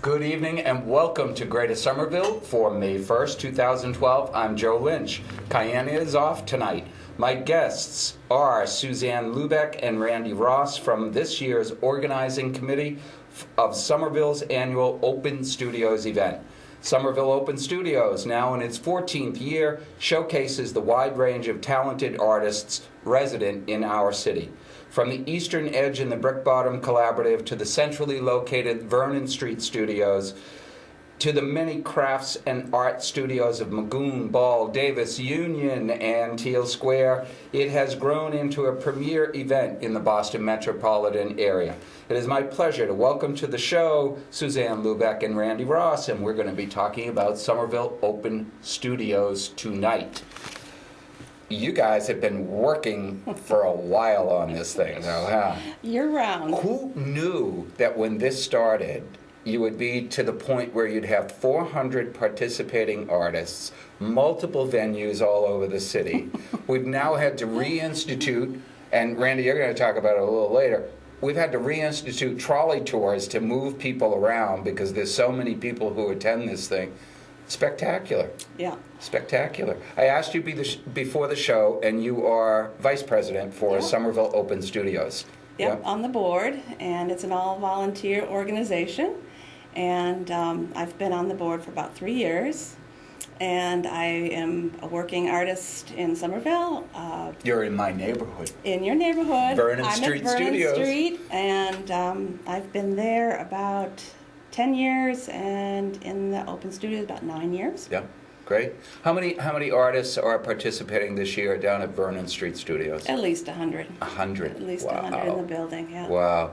Good evening and welcome to Greater Somerville for May 1st, 2012. I'm Joe Lynch. Cayenne is off tonight. My guests are Suzanne Lubeck and Randy Ross from this year's organizing committee of Somerville's Annual Open Studios event. Somerville Open Studios, now in its 14th year, showcases the wide range of talented artists resident in our city. From the eastern edge in the Brick Bottom Collaborative to the centrally located Vernon Street Studios, to the many crafts and art studios of Magoon, Ball, Davis, Union, and Teal Square, it has grown into a premier event in the Boston metropolitan area. It is my pleasure to welcome to the show Suzanne Lubeck and Randy Ross, and we're going to be talking about Somerville Open Studios tonight. You guys have been working for a while on this thing, though, huh? Year-round. Who knew that when this started, you would be to the point where you'd have 400 participating artists, multiple venues all over the city. We've now had to reinstitute, and Randy, you're going to talk about it a little later, we've had to reinstitute trolley tours to move people around because there's so many people who attend this thing. Spectacular. Yeah. Spectacular. I asked you before the show, and you are vice president for Somerville Open Studios. Yep, on the board, and it's an all-volunteer organization. And I've been on the board for about 3 years. And I am a working artist in Somerville. You're in my neighborhood. In your neighborhood. Vernon I'm Street at Vernon Studios. Street, and I've been there about 10 years, and in the Open Studios about 9 years. Yeah, great. How many artists are participating this year down at Vernon Street Studios? At least 100. 100. At least Wow. 100 in the building, yeah. Wow.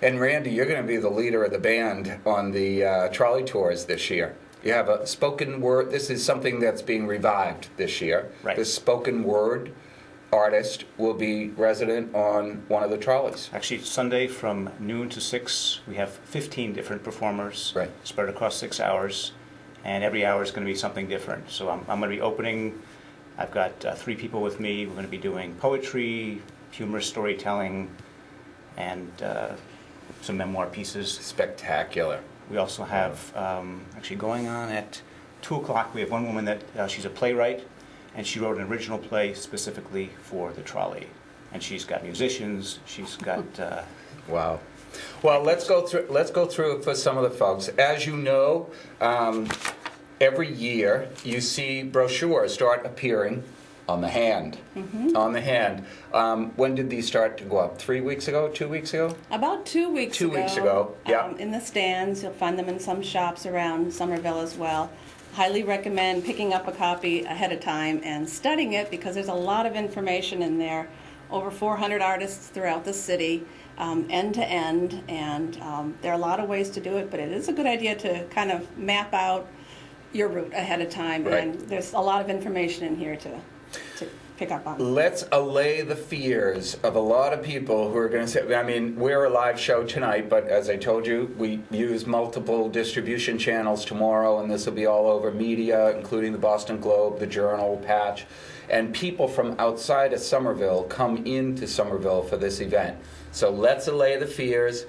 And Randy, you're going to be the leader of the band on the trolley tours this year. You have a spoken word. This is something that's being revived this year. Right. This spoken word artist will be resident on one of the trolleys. Actually, Sunday from noon to 6, we have 15 different performers spread across 6 hours, and every hour is going to be something different. So I'm going to be opening. I've got 3 people with me. We're going to be doing poetry, humorous storytelling, and some memoir pieces. Spectacular. We also have, actually going on at 2 o'clock, we have one woman that, she's a playwright, and she wrote an original play specifically for the trolley. And she's got musicians, she's got... Wow. Well, let's go through it for some of the folks. As you know, every year you see brochures start appearing on the hand. Mm-hmm. On the hand. When did these start to go up? 3 weeks ago? 2 weeks ago? About 2 weeks ago. 2 weeks ago, yeah. In the stands. You'll find them in some shops around Somerville as well. Highly recommend picking up a copy ahead of time and studying it because there's a lot of information in there. Over 400 artists throughout the city, end to end, and there are a lot of ways to do it, but it is a good idea to kind of map out your route ahead of time, right. And there's a lot of information in here to pick up on. Let's allay the fears of a lot of people who are going to say, I mean, we're a live show tonight, but as I told you, we use multiple distribution channels tomorrow, and this will be all over media, including the Boston Globe, the Journal, Patch, and people from outside of Somerville come into Somerville for this event. So let's allay the fears.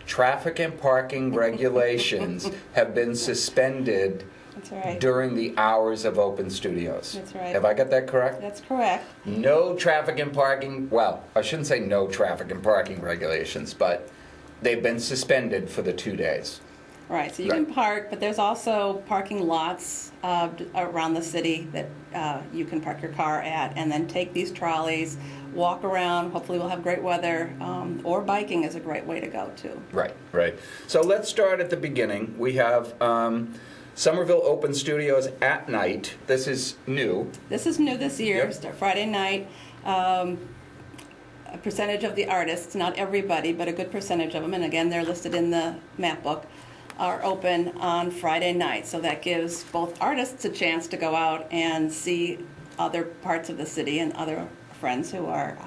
Traffic and parking regulations have been suspended. That's right. During the hours of Open Studios. That's right. Have I got that correct? That's correct. No traffic and parking, well, I shouldn't say no traffic and parking regulations, but they've been suspended for the 2 days. Right, so you can park, but there's also parking lots around the city that you can park your car at, and then take these trolleys, walk around. Hopefully we'll have great weather, or biking is a great way to go too. Right, right. So let's start at the beginning. We have Somerville Open Studios at night. This is new. This is new this year. Yep. Start Friday night. A percentage of the artists, not everybody, but a good percentage of them, and again, they're listed in the map book, are open on Friday night. So that gives both artists a chance to go out and see other parts of the city and other friends who are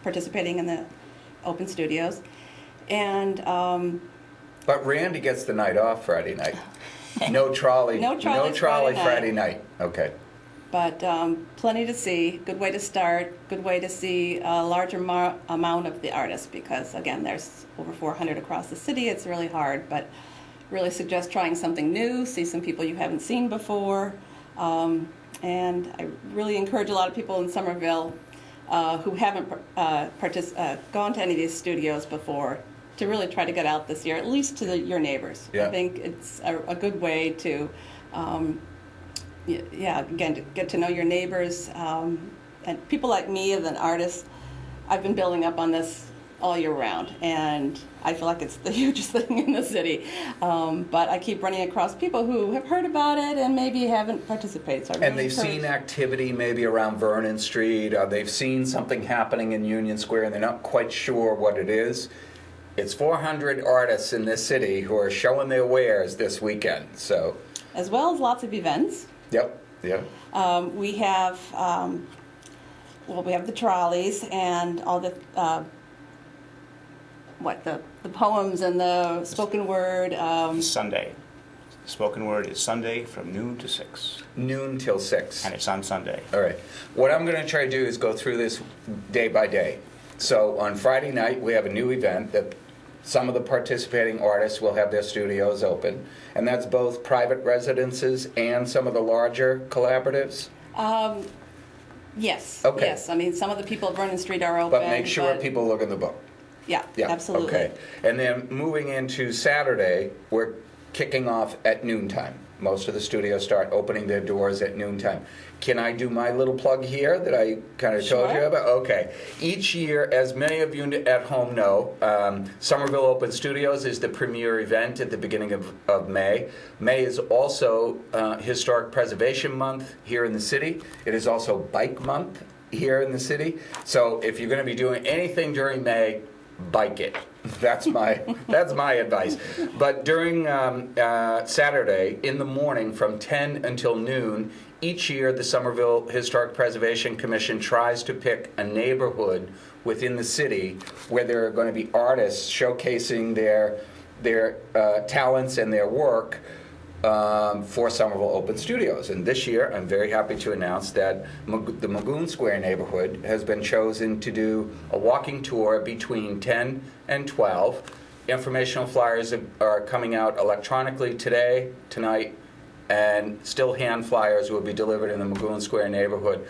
participating in the Open Studios. And but Randy gets the night off Friday night. No trolley. No trolley Friday night. Okay. But plenty to see, good way to start, good way to see a larger amount of the artists because, again, there's over 400 across the city. It's really hard, but really suggest trying something new, see some people you haven't seen before. And I really encourage a lot of people in Somerville who haven't gone to any of these studios before to really try to get out this year, at least to your neighbors. Yeah. I think it's a good way to, again, to get to know your neighbors. And people like me as an artist, I've been building up on this all year round, and I feel like it's the hugest thing in the city. But I keep running across people who have heard about it and maybe haven't participated. So I really And they've seen activity maybe around Vernon Street, or they've seen something happening in Union Square and they're not quite sure what it is. It's 400 artists in this city who are showing their wares this weekend. So, as well as lots of events. Yep. We have we have the trolleys and all the the poems and the spoken word. Sunday. Spoken word is Sunday from noon to 6. Noon till 6. And it's on Sunday. All right. What I'm going to try to do is go through this day by day. So on Friday night, we have a new event that some of the participating artists will have their studios open. And that's both private residences and some of the larger collaboratives? Yes. Okay. Yes. I mean, some of the people at Vernon Street are open. But make sure people look in the book. Yeah, absolutely. Okay. And then moving into Saturday, we're kicking off at noontime. Most of the studios start opening their doors at noontime. Can I do my little plug here that I kind of told you about? Okay. Each year, as many of you at home know, Somerville Open Studios is the premier event at the beginning of May. May is also Historic Preservation Month here in the city. It is also Bike Month here in the city. So if you're going to be doing anything during May, bike it. That's my advice. But during Saturday in the morning from 10 until noon, each year the Somerville Historic Preservation Commission tries to pick a neighborhood within the city where there are going to be artists showcasing their talents and their work for Somerville Open Studios. And this year, I'm very happy to announce that the Magoon Square neighborhood has been chosen to do a walking tour between 10 and 12. Informational flyers are coming out electronically today, tonight, and still hand flyers will be delivered in the Magoon Square neighborhood.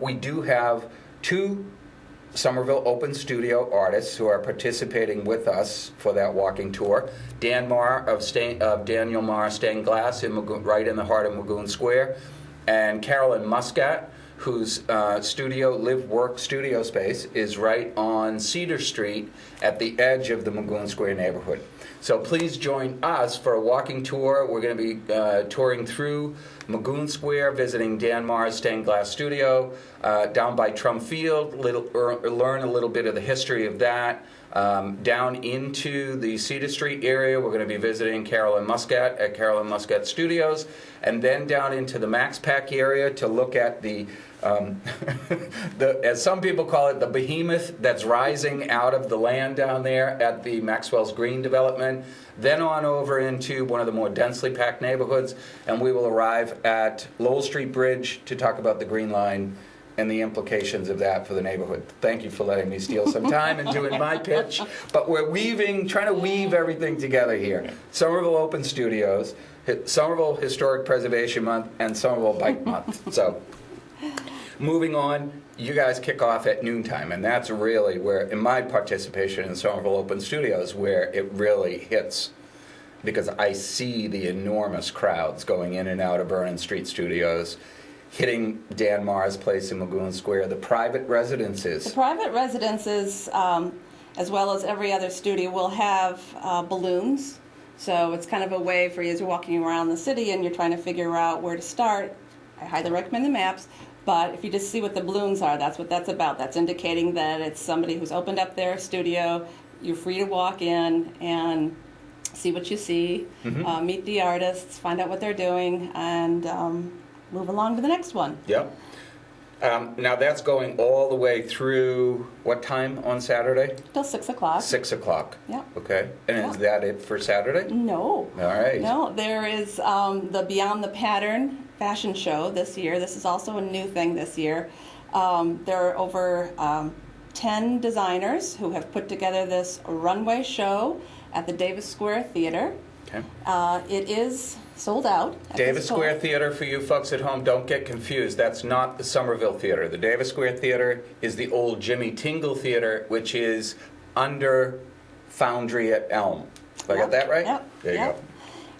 We do have 2 Somerville Open Studio artists who are participating with us for that walking tour. Dan Marr of Daniel Marr Stained Glass right in the heart of Magoon Square, and Carolyn Muscat, whose live-work studio space is right on Cedar Street at the edge of the Magoon Square neighborhood. So please join us for a walking tour. We're going to be touring through Magoon Square, visiting Dan Marr's Stained Glass Studio, down by Trum Field, learn a little bit of the history of that. Down into the Cedar Street area, we're going to be visiting Carolyn Muscat at Carolyn Muscat Studios, and then down into the Max Pack area to look at the as some people call it, the behemoth that's rising out of the land down there at the Maxwell's Green development, then on over into one of the more densely packed neighborhoods, and we will arrive at Lowell Street Bridge to talk about the Green Line and the implications of that for the neighborhood. Thank you for letting me steal some time and doing my pitch, but we're trying to weave everything together here. Somerville Open Studios, Somerville Historic Preservation Month, and Somerville Bike Month. So, moving on, you guys kick off at noontime, and that's really where, in my participation in Somerville Open Studios, where it really hits, because I see the enormous crowds going in and out of Vernon Street Studios, hitting Dan Marr's place in Magoon Square, the private residences. The private residences, as well as every other studio, will have balloons. So it's kind of a way for you as you're walking around the city and you're trying to figure out where to start. I highly recommend the maps. But if you just see what the balloons are, that's what that's about. That's indicating that it's somebody who's opened up their studio. You're free to walk in and see what you see, meet the artists, find out what they're doing, and move along to the next one. Yep. Now that's going all the way through what time on Saturday? Till 6 o'clock. 6 o'clock. Yeah. Okay. And is that it for Saturday? No. All right. No, there is the Beyond the Pattern fashion show this year. This is also a new thing this year. There are over 10 designers who have put together this runway show at the Davis Square Theater. Okay. It is sold out. Davis Square Theater, for you folks at home, don't get confused. That's not the Somerville Theater. The Davis Square Theater is the old Jimmy Tingle Theater, which is under Foundry at Elm. Have I got that right? Yep. There you Yep. go.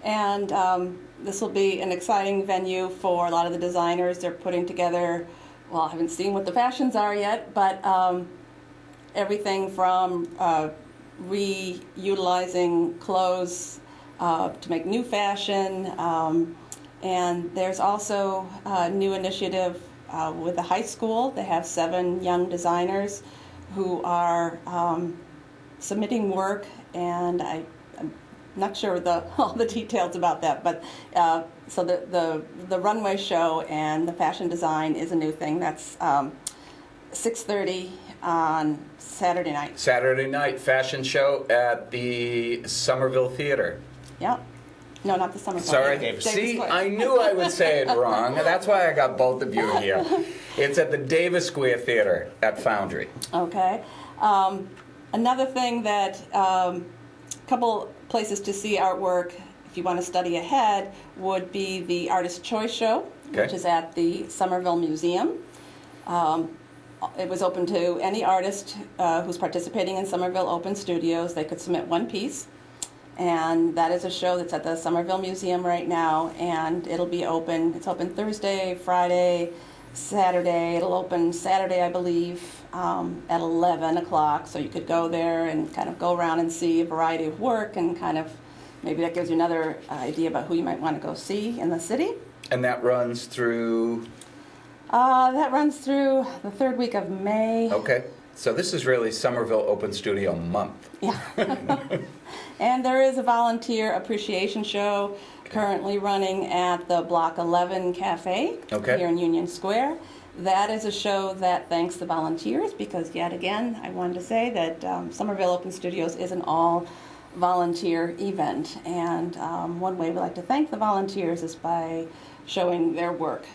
And this will be an exciting venue for a lot of the designers. They're putting together, well, I haven't seen what the fashions are yet, but everything from reutilizing clothes to make new fashion. And there's also a new initiative with the high school. They have 7 young designers who are submitting work, and I'm not sure all the details about that, but so the runway show and the fashion design is a new thing. That's 6:30 on Saturday night. Saturday night fashion show at the Somerville Theater. Yep. No, not the Somerville. Sorry. Davis See, Square. I knew I would say it wrong. That's why I got both of you here. It's at the Davis Square Theater at Foundry. Okay. Another thing that couple places to see artwork, if you want to study ahead, would be the Artist Choice Show, Okay. which is at the Somerville Museum. It was open to any artist who's participating in Somerville Open Studios. They could submit one piece. And that is a show that's at the Somerville Museum right now, and it'll be open. It's open Thursday, Friday, Saturday. It'll open Saturday, I believe, at 11 o'clock. So you could go there and kind of go around and see a variety of work, and kind of maybe that gives you another idea about who you might want to go see in the city. And that runs through... That runs through the 3rd week of May. Okay. So this is really Somerville Open Studio month. Yeah. And there is a volunteer appreciation show currently running at the Block 11 Cafe Okay. here in Union Square. That is a show that thanks the volunteers, because yet again, I wanted to say that Somerville Open Studios is an all-volunteer event. And one way we like to thank the volunteers is by showing their work.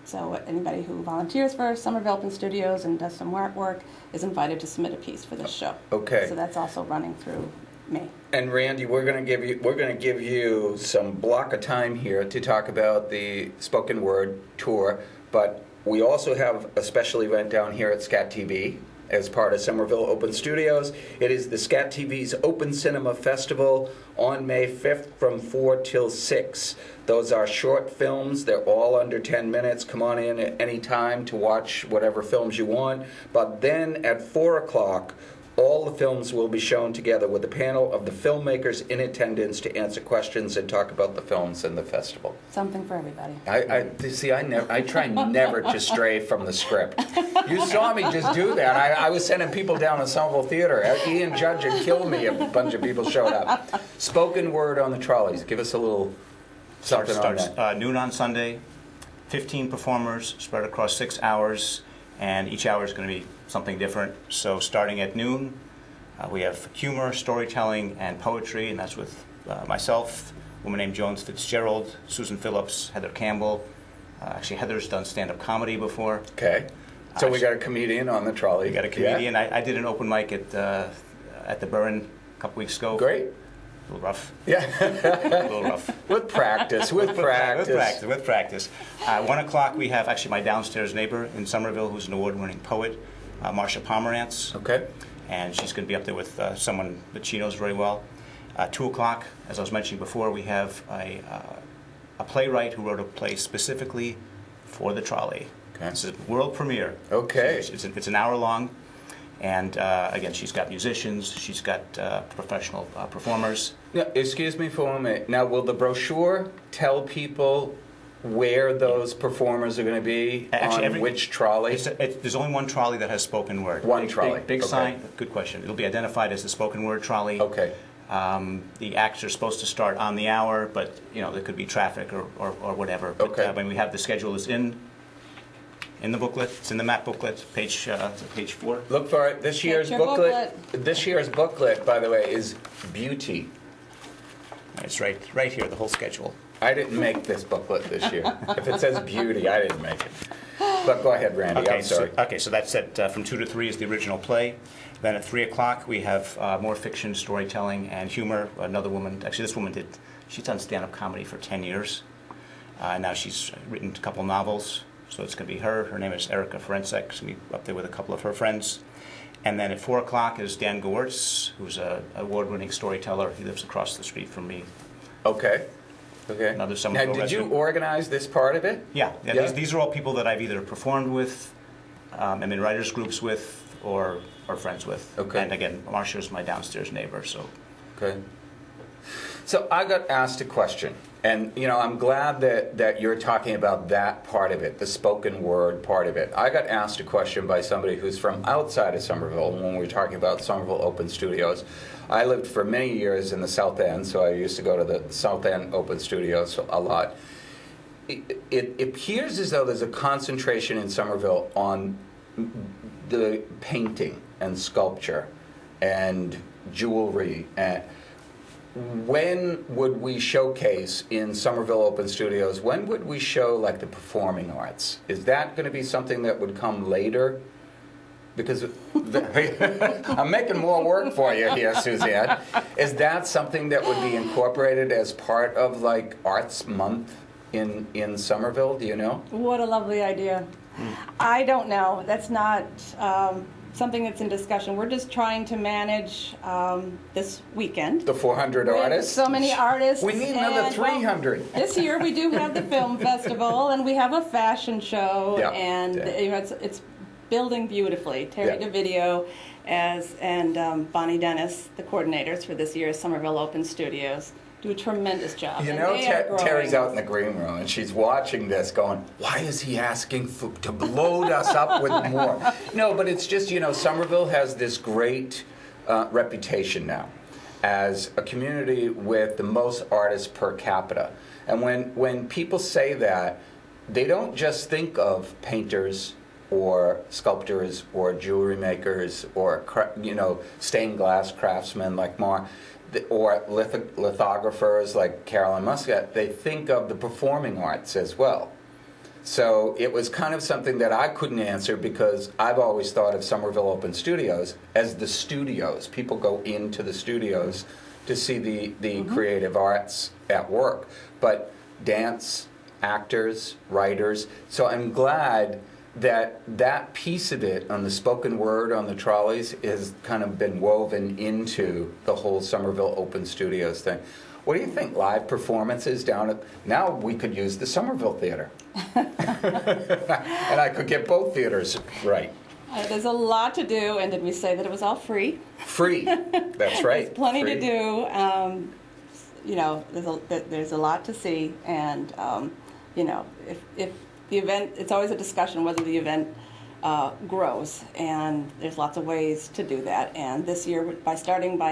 So anybody who volunteers for Somerville Open Studios and does some artwork is invited to submit a piece for this show. Okay. So that's also running through May. And Randy, we're going to give you some block of time here to talk about the spoken word tour, but we also have a special event down here at Scat TV as part of Somerville Open Studios. It is the Scat TV's Open Cinema Festival on May 5th from 4 till 6. Those are short films. They're all under 10 minutes. Come on in at any time to watch whatever films you want. But then at 4 o'clock, all the films will be shown together with a panel of the filmmakers in attendance to answer questions and talk about the films in the festival. Something for everybody. I try never to stray from the script. You saw me just do that. I was sending people down to Somerville Theater. Ian Judge had killed me. A bunch of people showed up. Spoken word on the trolleys. Give us a little something on that. Noon on Sunday, 15 performers spread across 6 hours, and each hour is going to be something different. So starting at noon, we have humor, storytelling, and poetry, and that's with myself, a woman named Jones Fitzgerald, Susan Phillips, Heather Campbell. Actually, Heather's done stand-up comedy before. Okay. So we got a comedian on the trolley. We got a comedian. Yeah. I did an open mic at the Burren a couple weeks ago. Great. A little rough. Yeah. A little rough. With practice. With practice. With practice. 1 o'clock, we have actually my downstairs neighbor in Somerville, who's an award-winning poet, Marcia Pomerantz. Okay. And she's going to be up there with someone that she knows very well. 2 o'clock, as I was mentioning before, we have a playwright who wrote a play specifically for the trolley. Okay. This is a world premiere. Okay. So it's an hour long. And again, she's got musicians, she's got professional performers. Now, excuse me for a moment. Now, will the brochure tell people where those performers are going to be, Actually, on which trolley? There's only one trolley that has spoken word. One trolley. Big Okay. sign. Good question. It'll be identified as the spoken word trolley. Okay. The acts are supposed to start on the hour, but there could be traffic or whatever. But Okay. when we have the schedule is in the booklet, it's in the map booklet, page 4. Look for it. This year's your booklet. This year's booklet, by the way, is beauty. It's right here, the whole schedule. I didn't make this booklet this year. If it says beauty, I didn't make it. But go ahead, Randy. Okay, I'm sorry. So that's at from 2 to 3 is the original play. Then at 3 o'clock we have more fiction, storytelling, and humor. Another woman, actually this woman she's done stand-up comedy for 10 years. Now she's written a couple novels, so it's going to be her. Her name is Erica Forensek. She's going to be up there with a couple of her friends. And then at 4 o'clock is Dan Gewirtz, who's an award-winning storyteller. He lives across the street from me. Okay. Another Somerville Now, did you resident. organize this part of it? Yeah. These are all people that I've either performed with, I'm in writers groups with, or friends with. Okay. And again, Marcia's my downstairs neighbor, so. Okay. So I got asked a question, and I'm glad that you're talking about that part of it, the spoken word part of it. I got asked a question by somebody who's from outside of Somerville when we were talking about Somerville Open Studios. I lived for many years in the South End, so I used to go to the South End Open Studios a lot. It appears as though there's a concentration in Somerville on the painting and sculpture and jewelry. When would we showcase in Somerville Open Studios, when would we show like the performing arts? Is that going to be something that would come later? Because I'm making more work for you here, Suzanne. Is that something that would be incorporated as part of like Arts Month in Somerville? Do you know? What a lovely idea. I don't know. That's not something that's in discussion. We're just trying to manage this weekend. The 400 artists? So many artists. We need another 300. Well, this year we do have the film festival, and we have a fashion show, and it's building beautifully. Terry DeVideo and Bonnie Dennis, the coordinators for this year's Somerville Open Studios, do a tremendous job. Terry's out in the green room, and she's watching this going, why is he asking to load us up with more? No, but it's just, Somerville has this great reputation now as a community with the most artists per capita. And when people say that, they don't just think of painters or sculptors or jewelry makers or stained glass craftsmen like Mar, or lithographers like Carolyn Muscat. They think of the performing arts as well. So it was kind of something that I couldn't answer because I've always thought of Somerville Open Studios as the studios. People go into the studios to see the creative arts at work. But dance, actors, writers. So I'm glad that piece of it on the spoken word on the trolleys has kind of been woven into the whole Somerville Open Studios thing. What do you think? Live performances down at... Now we could use the Somerville Theater. And I could get both theaters right. There's a lot to do, and did we say that it was all free? Free. That's right. There's plenty free. to do. There's a lot to see, and if the event, it's always a discussion whether the event grows, and there's lots of ways to do that. And this year, by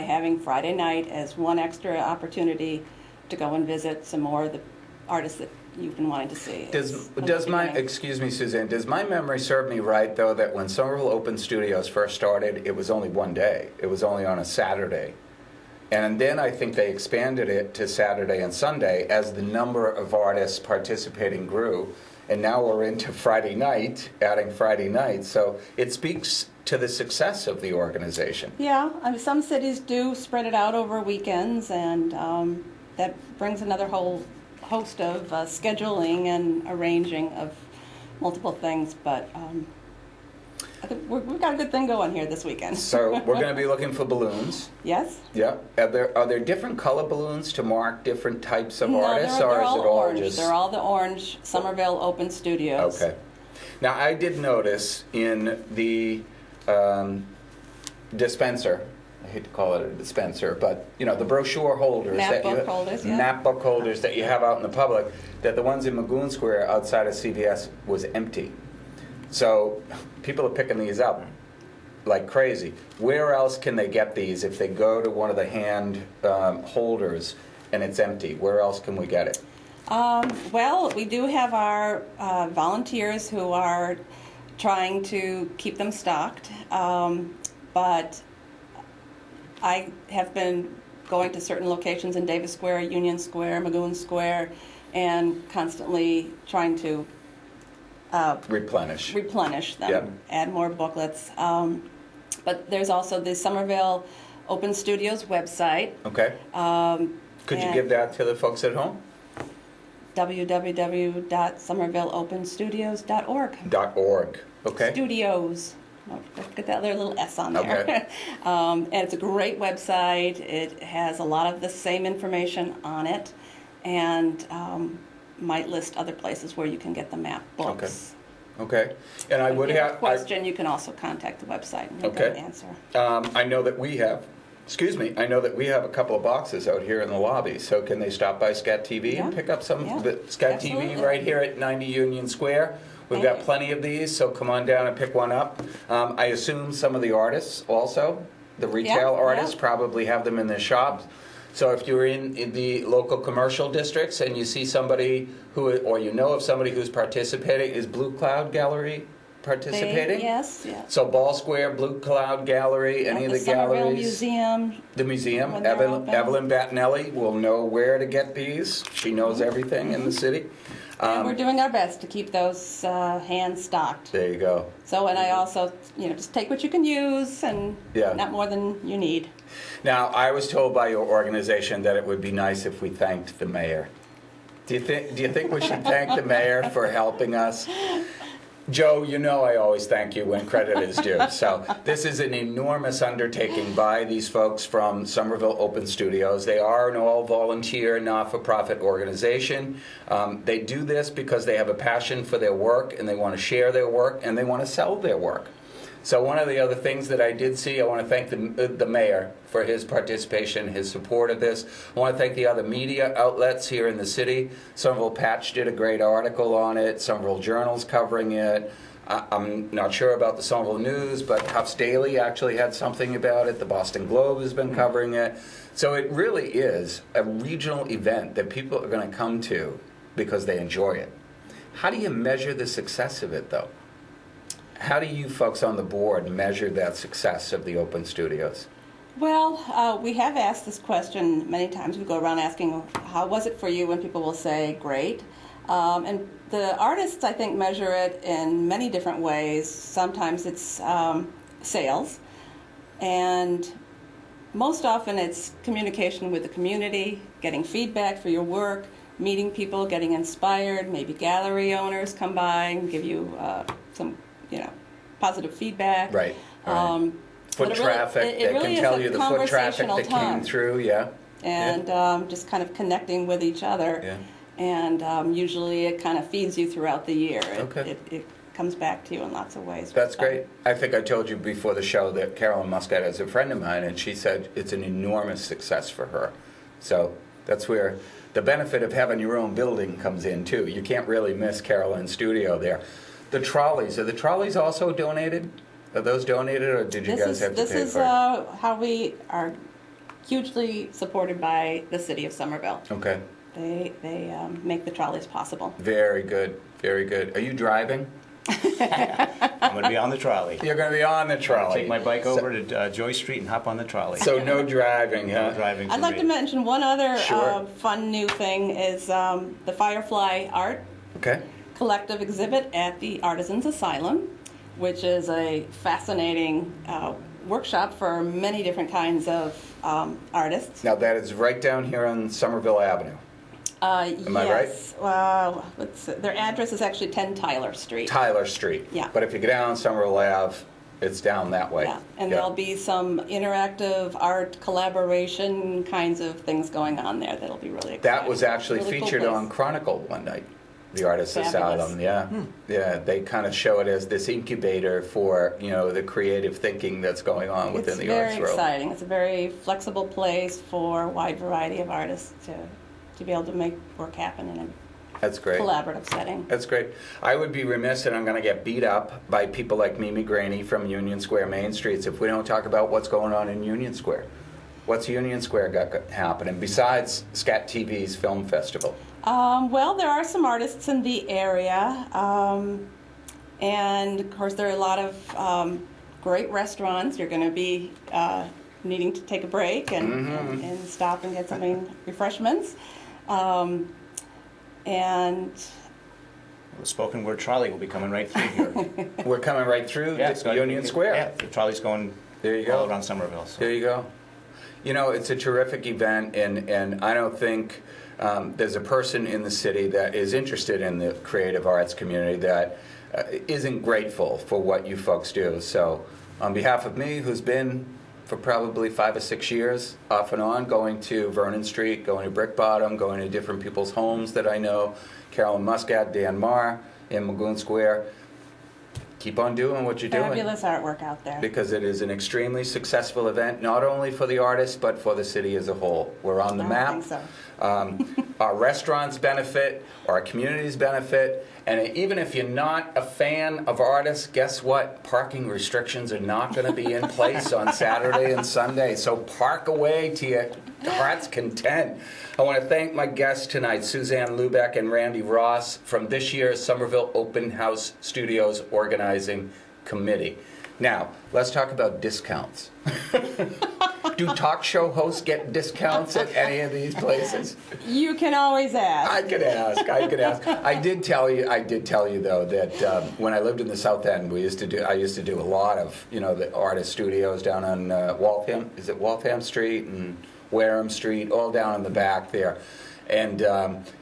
having Friday night as one extra opportunity to go and visit some more of the artists that you've been wanting to see. Excuse me, Suzanne, does my memory serve me right, though, that when Somerville Open Studios first started, it was only one day. It was only on a Saturday. And then I think they expanded it to Saturday and Sunday as the number of artists participating grew. And now we're into Friday night, adding Friday night. So it speaks to the success of the organization. Yeah, some cities do spread it out over weekends, and that brings another whole host of scheduling and arranging of multiple things. But I think we've got a good thing going here this weekend. So we're going to be looking for balloons. Yes. Yeah. Are there different color balloons to mark different types of artists, they're or is all it all orange. just? They're all the orange Somerville Open Studios. Okay. Now I did notice in the dispenser. I hate to call it a dispenser, but the brochure holders, map book holders that you have out in the public, that the ones in Magoon Square outside of CVS was empty. So people are picking these up like crazy. Where else can they get these if they go to one of the hand holders and it's empty? Where else can we get it? Well, we do have our volunteers who are trying to keep them stocked, but I have been going to certain locations in Davis Square, Union Square, Magoon Square, and constantly trying to replenish them, Yep. add more booklets. But there's also the Somerville Open Studios website. Okay. Could you give that to the folks at home? www.somervilleopenstudios.org. .org. Okay. Studios. Don't get that other little S on there. Okay. And it's a great website. It has a lot of the same information on it, and might list other places where you can get the map books. Okay. And I would If you have have a question, you can also contact the website and get Okay. an answer. I know that we have. I know that we have a couple of boxes out here in the lobby, so can they stop by Scat TV and Yeah. pick up some Yeah. of the Scat TV Absolutely. right here at 90 Union Square? We've Thank got you. plenty of these, so come on down and pick one up. I assume some of the artists also, the retail Yeah, artists, yeah. probably have them in their shops. So if you're in the local commercial districts and you see somebody who, or you know of somebody who's participating, is Blue Cloud Gallery participating? Yes, yes. So Ball Square, Blue Cloud Gallery, any of the Somerville galleries? Museum. The museum, When they're open. Evelyn Battinelli will know where to get these. She knows Mm-hmm. everything in the city. And we're doing our best to keep those hands stocked. There you go. So, and I also, just take what you can use and Yeah. not more than you need. Now, I was told by your organization that it would be nice if we thanked the mayor. Do you think we should thank the mayor for helping us? Joe, you know I always thank you when credit is due. So this is an enormous undertaking by these folks from Somerville Open Studios. They are an all-volunteer, not-for-profit organization. They do this because they have a passion for their work, and they want to share their work, and they want to sell their work. So one of the other things that I did see, I want to thank the mayor for his participation, his support of this. I want to thank the other media outlets here in the city. Somerville Patch did a great article on it. Somerville Journal's covering it. I'm not sure about the Somerville News, but Huff's Daily actually had something about it. The Boston Globe has been covering it. So it really is a regional event that people are going to come to because they enjoy it. How do you measure the success of it, though? How do you folks on the board measure that success of the Open Studios? Well, we have asked this question many times. We go around asking, how was it for you? And people will say, great. And the artists, I think, measure it in many different ways. Sometimes it's sales. And most often it's communication with the community, getting feedback for your work, meeting people, getting inspired. Maybe right owners come by and give you some positive feedback. Right. Foot But traffic, it they really can tell is a you the foot traffic conversational that time. came through, yeah. And just kind of connecting with each other. Yeah. And usually it kind of feeds you throughout the year. Okay. It comes back to you in lots of ways. That's great. I think I told you before the show that Carolyn Muscat is a friend of mine, and she said it's an enormous success for her. So that's where the benefit of having your own building comes in, too. You can't really miss Carolyn's studio there. The trolleys, are the trolleys also donated? Are those donated, or did you guys have to pay for it? This is how we are hugely supported by the city of Somerville. Okay. They make the trolleys possible. Very good. Very good. Are you driving? I'm going to be on the trolley. You're going to be on the trolley. Take my bike over to Joy Street and hop on the trolley. So no driving, huh? No driving for I'd like me. to mention one other Sure. fun new thing is the Firefly Art Okay. Collective exhibit at the Artisans Asylum, which is a fascinating workshop for many different kinds of artists. Now that is right down here on Somerville Avenue. Am I right? yes. Their address is actually 10 Tyler Street. Tyler Street. Yeah. But if you go down Somerville Ave, it's down that way. Yeah, and there'll be some interactive art collaboration kinds of things going on there that'll be really exciting. That was actually Really cool featured place. on Chronicle one night. The Artists Fabulous. Asylum, yeah. Yeah, they kind of show it as this incubator for, the creative thinking that's going on within the arts It's very world. exciting. It's a very flexible place for a wide variety of artists to be able to make work happen in That's a great. collaborative setting. That's great. I would be remiss, and I'm going to get beat up by people like Mimi Graney from Union Square Main Streets if we don't talk about what's going on in Union Square. What's Union Square got happening besides Scat TV's Film Festival? Well, there are some artists in the area, and of course there are a lot of great restaurants. You're going to be needing to take a break and stop and get something, refreshments. And The spoken word trolley will be coming right through here. We're coming right through It's gonna Union be- Square. Yeah, the trolley's going There you go. all around Somerville. So. There you go. You know, it's a terrific event, and I don't think there's a person in the city that is interested in the creative arts community that isn't grateful for what you folks do. So on behalf of me, who's been for probably 5 or 6 years off and on, going to Vernon Street, going to Brick Bottom, going to different people's homes that I know, Carolyn Muscat, Dan Marr in Magoon Square, keep on doing what you're doing. fabulous artwork out there. Because it is an extremely successful event, not only for the artists, but for the city as a whole. We're on the I map. think so. Our restaurants benefit, our communities benefit, and even if you're not a fan of artists, guess what? Parking restrictions are not going to be in place on Saturday and Sunday, so park away to your heart's content. I want to thank my guests tonight, Suzanne Lubeck and Randy Ross from this year's Somerville Open House Studios Organizing Committee. Now, let's talk about discounts. Do talk show hosts get discounts at any of these places? You can always ask. I could ask. I did tell you though that when I lived in the South End, I used to do a lot of the artist studios down on Waltham. Is it Waltham Street and Wareham Street, all down in the back there. And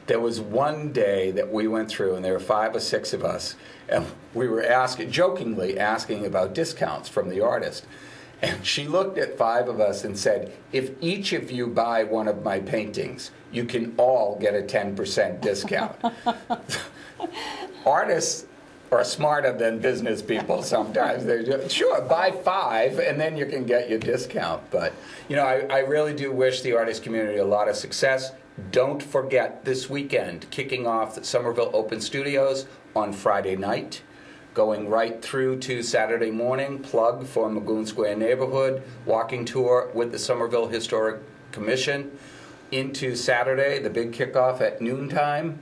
there was one day that we went through, and there were 5 or 6 of us, and we were jokingly asking about discounts from the artist. And she looked at 5 of us and said, if each of you buy one of my paintings, you can all get a 10% discount. Artists are smarter than business people sometimes. They just, sure, buy 5 and then you can get your discount. But, I really do wish the artist community a lot of success. Don't forget this weekend, kicking off the Somerville Open Studios on Friday night, going right through to Saturday morning, plug for Magoon Square neighborhood, walking tour with the Somerville Historic Commission, into Saturday, the big kickoff at noontime,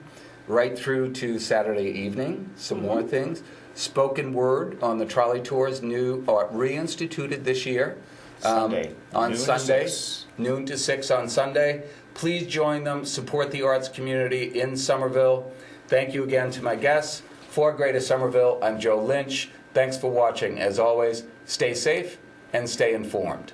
right through to Saturday evening, some more things. Spoken word on the trolley tours, new or reinstituted this year. Sunday. On Noon to Sunday, 6. noon to 6 on Sunday. Please join them, support the arts community in Somerville. Thank you again to my guests. For Greater Somerville, I'm Joe Lynch. Thanks for watching. As always, stay safe and stay informed.